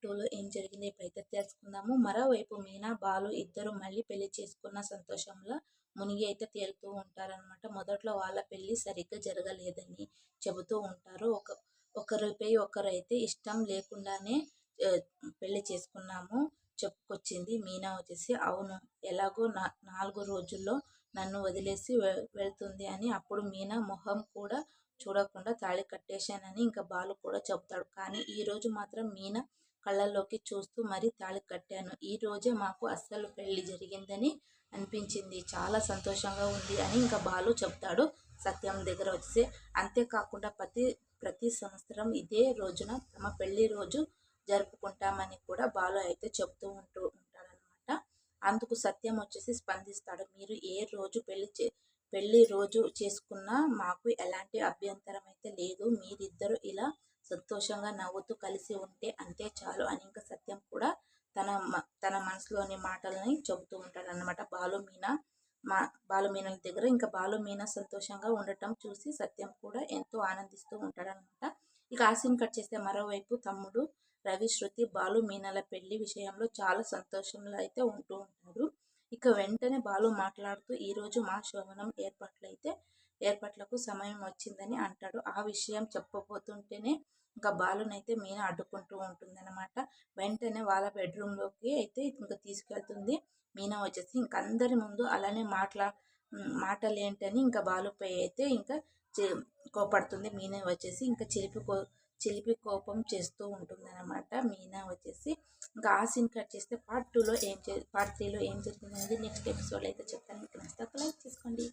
2లో ఏం జరిగిందో ఇప్పుడైతే తెలుసుకుందాము. మరోవైపు మీనా, బాలు ఇద్దరు మళ్ళీ పెళ్లి చేసుకున్న సంతోషంలో మునిగి అయితే తేలుతూ ఉంటారనమాట. మొదట్లో వాళ్ళ పెళ్లి సరిగ్గా జరగలేదని చెబుతూ ఉంటారు. ఒకరిపై ఒకరైతే ఇష్టం లేకుండానే పెళ్లి చేసుకున్నాము చెప్పుకొచ్చింది మీనా వచ్చేసి. అవును, ఎలాగో 4 రోజుల్లో నన్ను వదిలేసి వెళ్తుంది అని. అప్పుడు మీనా మొహం కూడా చూడకుండా తాళి కట్టేశానని ఇంకా బాలు కూడా చెబుతాడు. కానీ ఈరోజు మాత్రం మీనా కళ్ళల్లోకి చూస్తూ మరీ తాళి కట్టాను. ఈ రోజే మాకు అస్సలు పెళ్లి జరిగిందని అనిపించింది. చాలా సంతోషంగా ఉంది అని ఇంకా బాలు చెప్తాడు సత్యం దగ్గర వచ్చేసి. అంతేకాకుండా ప్రతి సంవత్సరం ఇదే రోజున తమ పెళ్లి రోజు జరుపుకుంటామని కూడా బాలు అయితే చెప్తూ ఉంటాడనమాట. అందుకు సత్యం వచ్చేసి స్పందిస్తాడు. మీరు ఏ రోజు పెళ్లి రోజు చేసుకున్నా మాకు ఎలాంటి అభ్యంతరం అయితే లేదు. మీరిద్దరూ ఇలా సంతోషంగా నవ్వుతూ కలిసి ఉంటే అంతే చాలు అని ఇంకా సత్యం కూడా తన మనసులోని మాటలని చెబుతూ ఉంటాడనమాట బాలు మీనల దగ్గర. ఇంకా బాలు మీనా సంతోషంగా ఉండటం చూసి సత్యం కూడా ఎంతో ఆనందిస్తూ ఉంటాడనమాట. ఇక ఆ సీన్ కట్ చేస్తే మరోవైపు తమ్ముడు రవి, శృతి, బాలు మీనల పెళ్లి విషయంలో చాలా సంతోషంలో అయితే ఉంటూ ఉంటారు. ఇక వెంటనే బాలు మాట్లాడుతూ ఈరోజు మా శోభనం ఏర్పాట్లకు సమయం వచ్చిందని అంటాడు. ఆ విషయం చెప్పబోతుంటేనే ఇంకా బాలునైతే మీనా అడ్డుకుంటూ ఉంటుందన్నమాట. వెంటనే వాళ్ళ బెడ్రూమ్లోకి అయితే ఇంకా తీసుకెళ్తుంది మీనా వచ్చేసి. ఇంక అందరి ముందు అలానే మాటలేంటని ఇంకా బాలుపై అయితే ఇంకా కోపడుతుంది మీనా వచ్చేసి. ఇంకా చిలిపి కోపం చేస్తూ ఉంటుందన్నమాట మీనా వచ్చేసి. ఇంకా ఆ సీన్ కట్ చేస్తే పార్ట్ 3లో ఏం జరిగింది అనేది నెక్స్ట్ ఎపిసోడ్ అయితే చెప్తాను. మీకు నచ్చితే లైక్ చేసుకోండి.